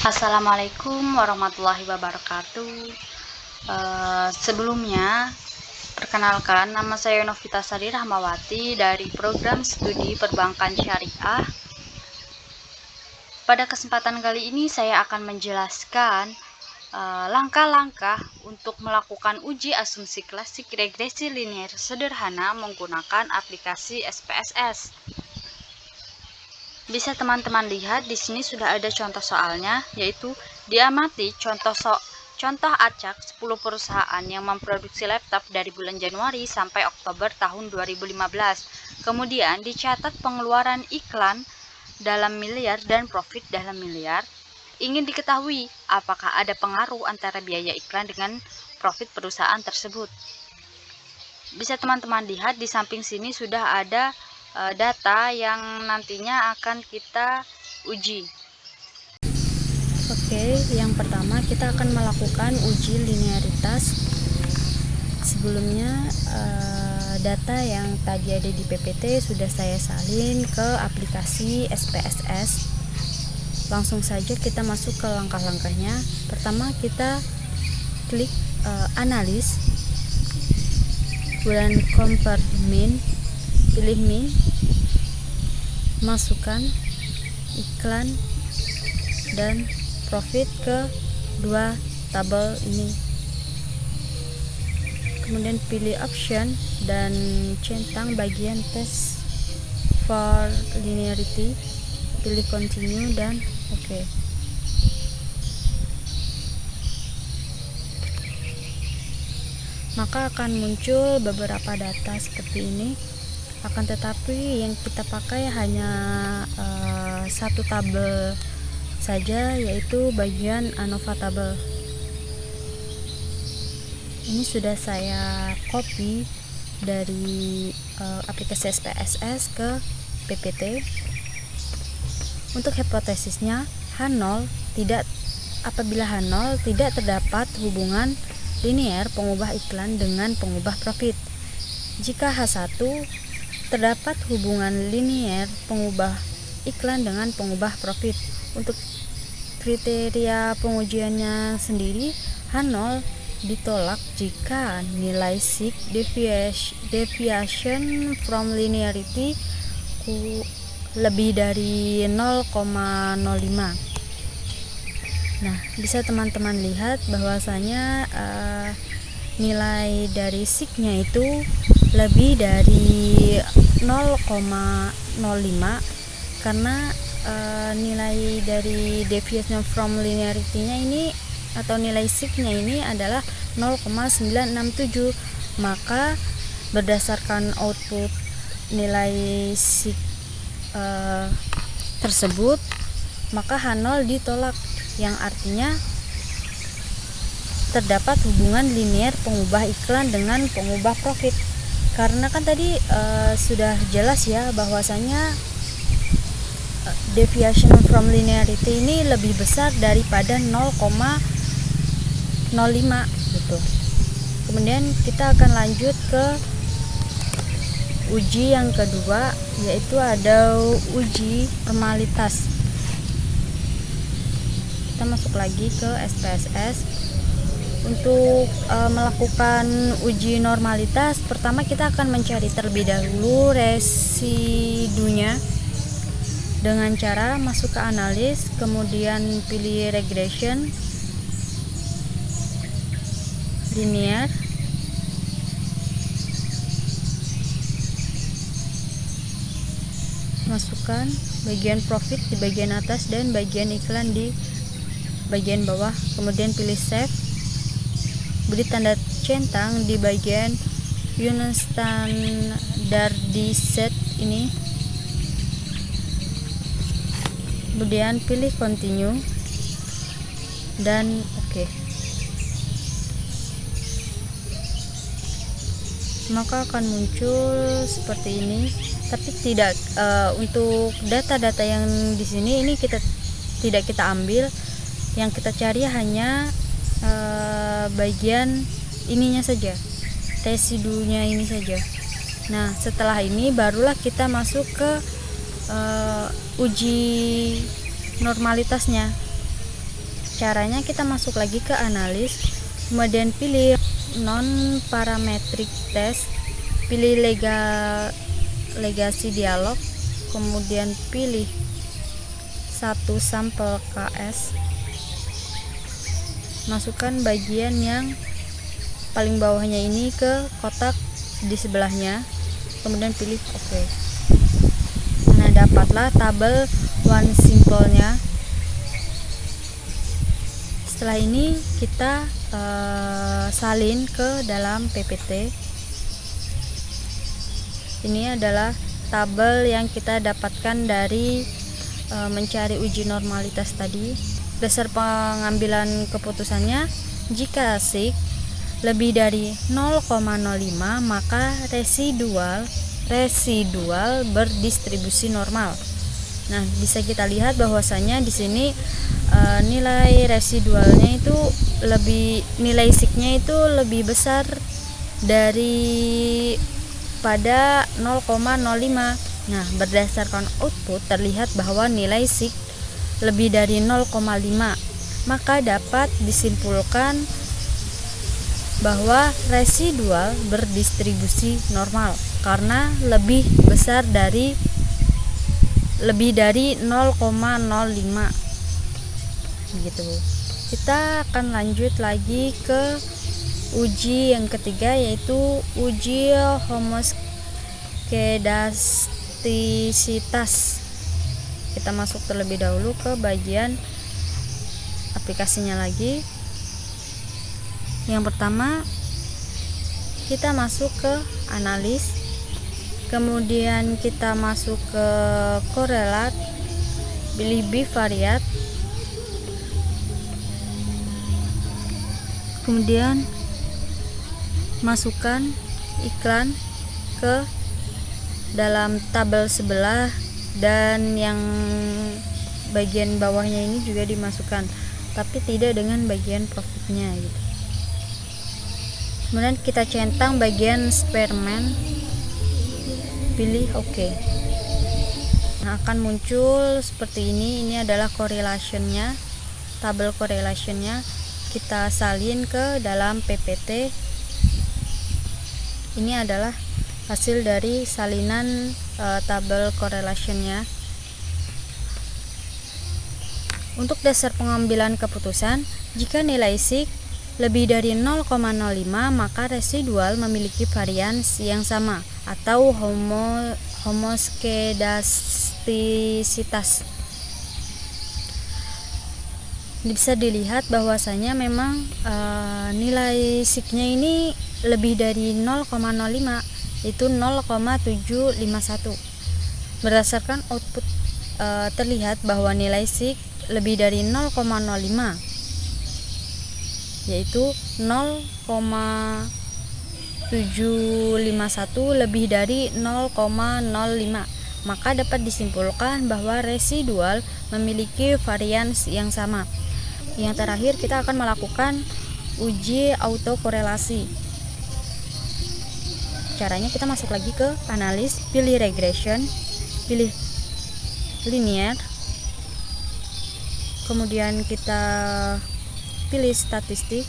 Assalamualaikum warahmatullahi wabarakatuh. Sebelumnya, perkenalkan nama saya Novita Sari Rahmawati dari program studi perbankan syariah. Pada kesempatan kali ini saya akan menjelaskan langkah-langkah untuk melakukan uji asumsi klasik regresi linear sederhana menggunakan aplikasi SPSS. Bisa teman-teman lihat di sini sudah ada contoh soalnya, yaitu diamati contoh acak 10 perusahaan yang memproduksi laptop dari bulan Januari sampai Oktober tahun 2015. Kemudian dicatat pengeluaran iklan dalam miliar dan profit dalam miliar. Ingin diketahui apakah ada pengaruh antara biaya iklan dengan profit perusahaan tersebut. Bisa teman-teman lihat di samping sini sudah ada data yang nantinya akan kita uji. Oke, yang pertama kita akan melakukan uji linearitas. Sebelumnya data yang tadi ada di PPT sudah saya salin ke aplikasi SPSS. Langsung saja kita masuk ke langkah-langkahnya. Pertama kita klik analis, kemudian compare mean, pilih mean, masukkan iklan dan profit ke dua tabel ini. Kemudian pilih option dan centang bagian test for linearity, pilih continue dan oke. Maka akan muncul beberapa data seperti ini. Akan tetapi yang kita pakai hanya satu tabel saja, yaitu bagian ANOVA tabel. Ini sudah saya copy dari aplikasi SPSS ke PPT. Untuk hipotesisnya apabila H0 tidak terdapat hubungan linear pengubah iklan dengan pengubah profit. Jika H1 terdapat hubungan linear pengubah iklan dengan pengubah profit. Untuk kriteria pengujiannya sendiri, H0 ditolak jika nilai sig deviation from linearity lebih dari 0,05. Nah, bisa teman-teman lihat bahwasanya nilai dari sig-nya itu lebih dari 0,05 karena nilai dari deviation from linearity-nya ini atau nilai sig-nya ini adalah 0,967. Maka berdasarkan output nilai sig tersebut, maka H0 ditolak, yang artinya terdapat hubungan linear pengubah iklan dengan pengubah profit. Karena kan tadi sudah jelas ya bahwasanya deviation from linearity ini lebih besar daripada 0,05 gitu. Kemudian kita akan lanjut ke uji yang kedua, yaitu ada uji normalitas. Kita masuk lagi ke SPSS. Untuk melakukan uji normalitas, pertama kita akan mencari terlebih dahulu residunya dengan cara masuk ke analis, kemudian pilih regression linear, masukkan bagian profit di bagian atas dan bagian iklan di bagian bawah, kemudian pilih save, beri tanda centang di bagian unit standardized ini, kemudian pilih continue dan oke. Maka akan muncul seperti ini. Tapi tidak untuk data-data yang di sini ini tidak kita ambil. Yang kita cari hanya bagian ininya saja, residunya ini saja. Nah, setelah ini barulah kita masuk ke uji normalitasnya. Caranya kita masuk lagi ke analis, kemudian pilih non parametric test, pilih legasi dialog, kemudian pilih satu sampel KS, masukkan bagian yang paling bawahnya ini ke kotak di sebelahnya, kemudian pilih OK. Nah, dapatlah tabel one simple-nya. Setelah ini kita salin ke dalam PPT. Ini adalah tabel yang kita dapatkan dari mencari uji normalitas tadi. Dasar pengambilan keputusannya, jika sig lebih dari 0,05 maka residual berdistribusi normal. Nah, bisa kita lihat bahwasanya di sini nilai residualnya itu nilai signya itu lebih besar dari pada 0,05. Nah, berdasarkan output terlihat bahwa nilai sig lebih dari 0,5, maka dapat disimpulkan bahwa residual berdistribusi normal karena lebih dari 0,05 begitu. Kita akan lanjut lagi ke uji yang ketiga, yaitu uji homoskedastisitas. Kita masuk terlebih dahulu ke bagian aplikasinya lagi. Yang pertama, kita masuk ke analis, kemudian kita masuk ke korelat, pilih bivariat, kemudian masukkan iklan ke dalam tabel sebelah, dan yang bagian bawahnya ini juga dimasukkan, tapi tidak dengan bagian profitnya gitu. Kemudian kita centang bagian spearman, pilih OK. Nah, akan muncul seperti ini. Ini adalah correlationnya, tabel correlationnya. Kita salin ke dalam PPT. Ini adalah hasil dari salinan tabel correlationnya. Untuk dasar pengambilan keputusan, jika nilai sig lebih dari 0,05 maka residual memiliki varians yang sama atau homoskedastisitas. Bisa dilihat bahwasanya memang nilai signya ini lebih dari 0,05, itu 0,751. Berdasarkan output terlihat bahwa nilai sig lebih dari 0,05, yaitu 0,751 lebih dari 0,05, maka dapat disimpulkan bahwa residual memiliki varians yang sama. Yang terakhir, kita akan melakukan uji autokorelasi. Caranya kita masuk lagi ke analis, pilih regression, pilih linear, kemudian kita pilih statistik,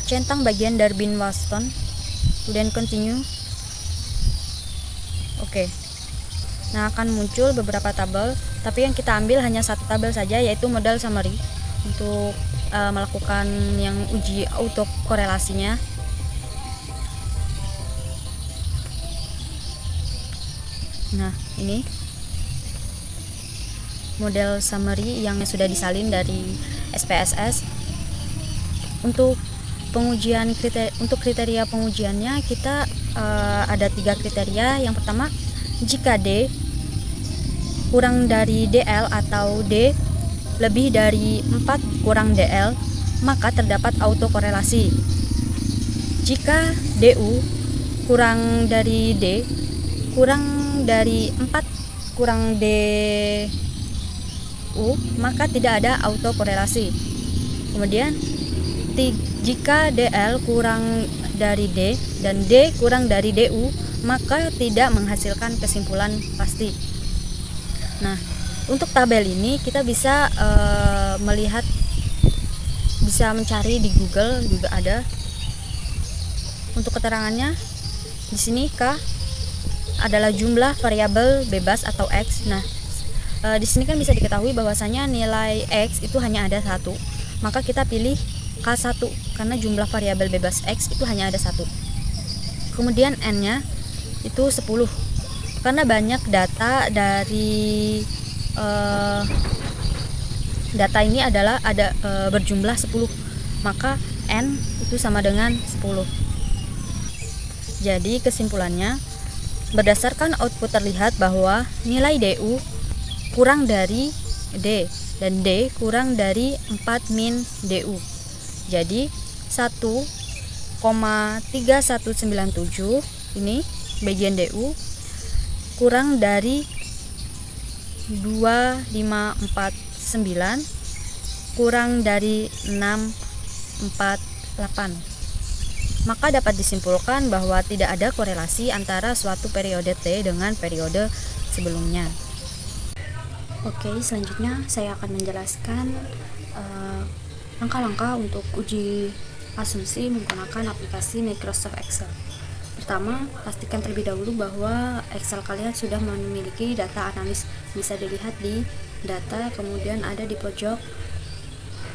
centang bagian Darwin-Waston, kemudian continue. Oke. Nah, akan muncul beberapa tabel, tapi yang kita ambil hanya satu tabel saja, yaitu model summary untuk melakukan yang uji autokorelasinya. Nah, ini model summary yang sudah disalin dari SPSS. Untuk pengujian untuk kriteria pengujiannya kita ada 3 kriteria. Yang pertama, jika D kurang dari DL atau D lebih dari 4 kurang DL, maka terdapat autokorelasi. Jika DU kurang dari D kurang dari 4 kurang DU, maka tidak ada autokorelasi. Kemudian jika DL kurang dari D dan D kurang dari DU, maka tidak menghasilkan kesimpulan pasti. Nah, untuk tabel ini kita bisa bisa mencari di Google juga ada. Untuk keterangannya di sini K adalah jumlah variabel bebas atau X. Nah, di sini kan bisa diketahui bahwasanya nilai X itu hanya ada satu, maka kita pilih K1 karena jumlah variabel bebas X itu hanya ada satu. Kemudian N-nya itu 10 karena banyak data dari data ini adalah berjumlah 10, maka N itu sama dengan 10. Jadi kesimpulannya, berdasarkan output terlihat bahwa nilai DU kurang dari D dan D kurang dari 4 min DU. Jadi 1,3197 ini bagian DU kurang dari 2549 kurang dari 648. Maka dapat disimpulkan bahwa tidak ada korelasi antara suatu periode T dengan periode sebelumnya. Oke, selanjutnya saya akan menjelaskan langkah-langkah untuk uji asumsi menggunakan aplikasi Microsoft Excel. Pertama, pastikan terlebih dahulu bahwa Excel kalian sudah memiliki data analis. Bisa dilihat di data, kemudian ada di pojok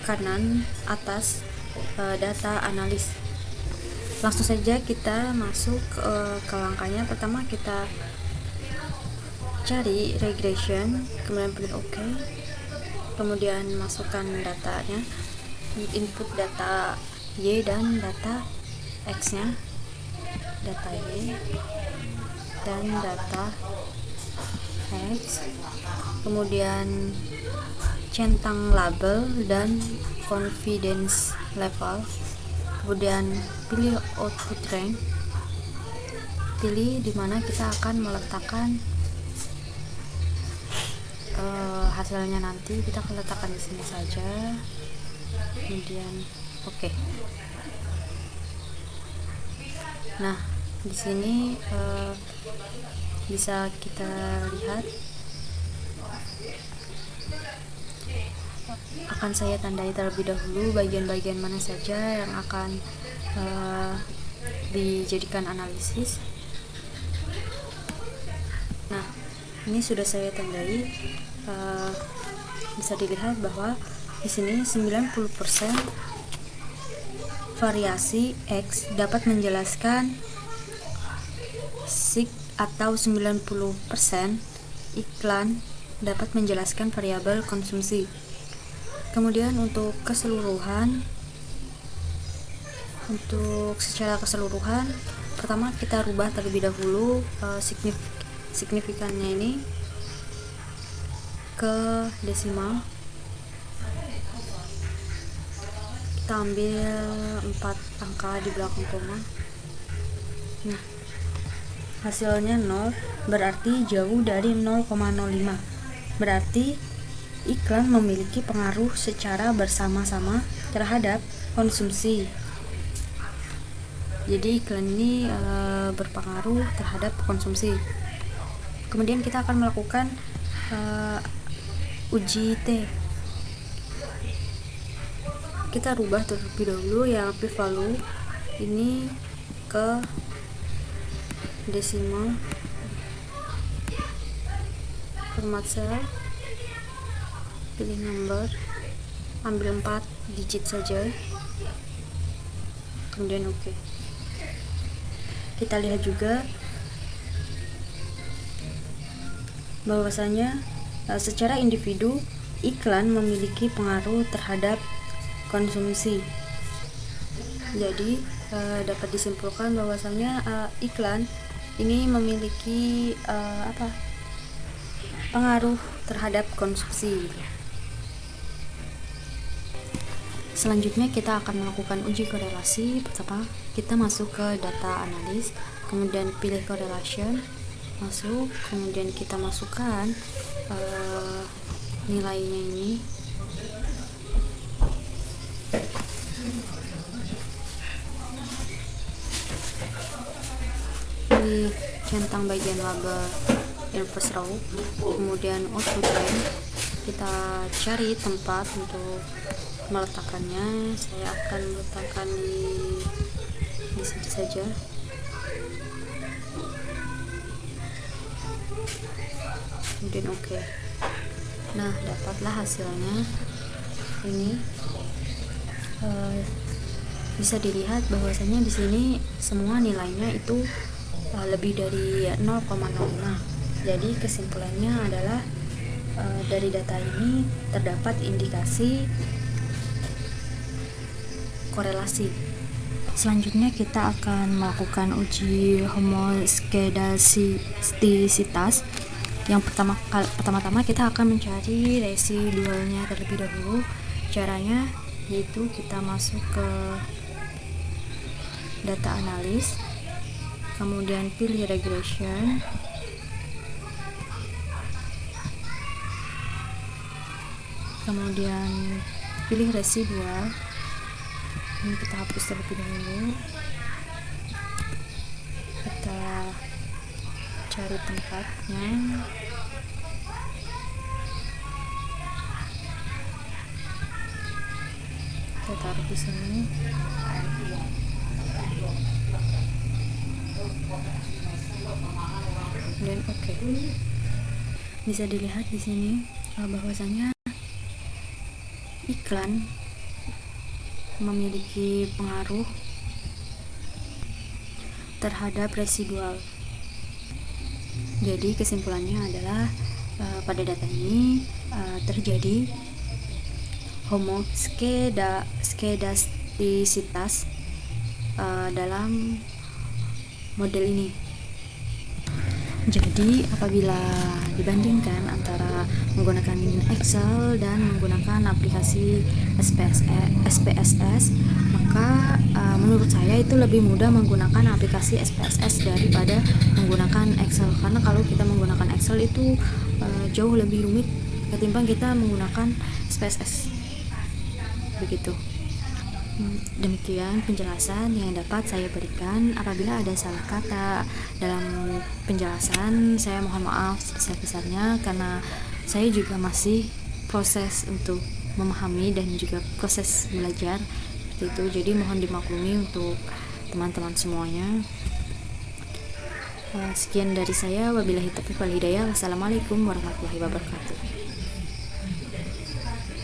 kanan atas data analis. Langsung saja kita masuk ke langkahnya. Pertama kita cari regression, kemudian pilih OK, kemudian masukkan datanya, input data Y dan data X nya, data Y dan data X, kemudian centang label dan confidence level, kemudian pilih output range, pilih dimana kita akan meletakkan hasilnya. Nanti kita akan letakkan di sini saja, kemudian oke. Nah, di sini bisa kita lihat, akan saya tandai terlebih dahulu bagian-bagian mana saja yang akan dijadikan analisis. Nah, ini sudah saya tandai. Bisa dilihat bahwa di sini 90% variasi X dapat menjelaskan SIG, atau 90% iklan dapat menjelaskan variabel konsumsi. Kemudian untuk secara keseluruhan, pertama kita rubah terlebih dahulu signifikannya ini ke desimal. Kita ambil 4 angka di belakang koma. Nah, hasilnya 0, berarti jauh dari 0,05. Berarti iklan memiliki pengaruh secara bersama-sama terhadap konsumsi. Jadi iklan ini berpengaruh terhadap konsumsi. Kemudian kita akan melakukan uji T. Kita rubah terlebih dahulu yang p-value ini ke desimal, format cell, pilih number, ambil 4 digit saja, kemudian oke. Kita lihat juga bahwasanya secara individu iklan memiliki pengaruh terhadap konsumsi. Jadi dapat disimpulkan bahwasanya iklan ini memiliki pengaruh terhadap konsumsi. Selanjutnya kita akan melakukan uji korelasi. Pertama kita masuk ke data analis, kemudian pilih correlation, masuk, kemudian kita masukkan nilainya ini. Pilih centang bagian label inverse row, kemudian auto train. Kita cari tempat untuk meletakkannya. Saya akan meletakkan di sini saja. Kemudian oke. Nah, dapatlah hasilnya. Ini bisa dilihat bahwasanya di sini semua nilainya itu lebih dari 0,05. Jadi kesimpulannya adalah dari data ini terdapat indikasi korelasi. Selanjutnya kita akan melakukan uji homoskedastisitas. Yang pertama-tama kita akan mencari residualnya terlebih dahulu. Caranya yaitu kita masuk ke data analis, kemudian pilih regression, kemudian pilih residual. Ini kita hapus terlebih dahulu. Kita cari tempatnya. Kita taruh di sini. Dan oke. Bisa dilihat di sini bahwasanya iklan memiliki pengaruh terhadap residual. Jadi kesimpulannya adalah pada data ini terjadi homoskedastisitas dalam model ini. Jadi apabila dibandingkan antara menggunakan Excel dan menggunakan aplikasi SPSS, maka menurut saya itu lebih mudah menggunakan aplikasi SPSS daripada menggunakan Excel, karena kalau kita menggunakan Excel itu jauh lebih rumit ketimbang kita menggunakan SPSS. Begitu. Demikian penjelasan yang dapat saya berikan. Apabila ada salah kata dalam penjelasan, saya mohon maaf sebesar-besarnya, karena saya juga masih proses untuk memahami dan juga proses belajar seperti itu. Jadi mohon dimaklumi untuk teman-teman semuanya. Sekian dari saya. Wabillahi taufiq wal hidayah. Wassalamualaikum warahmatullahi wabarakatuh.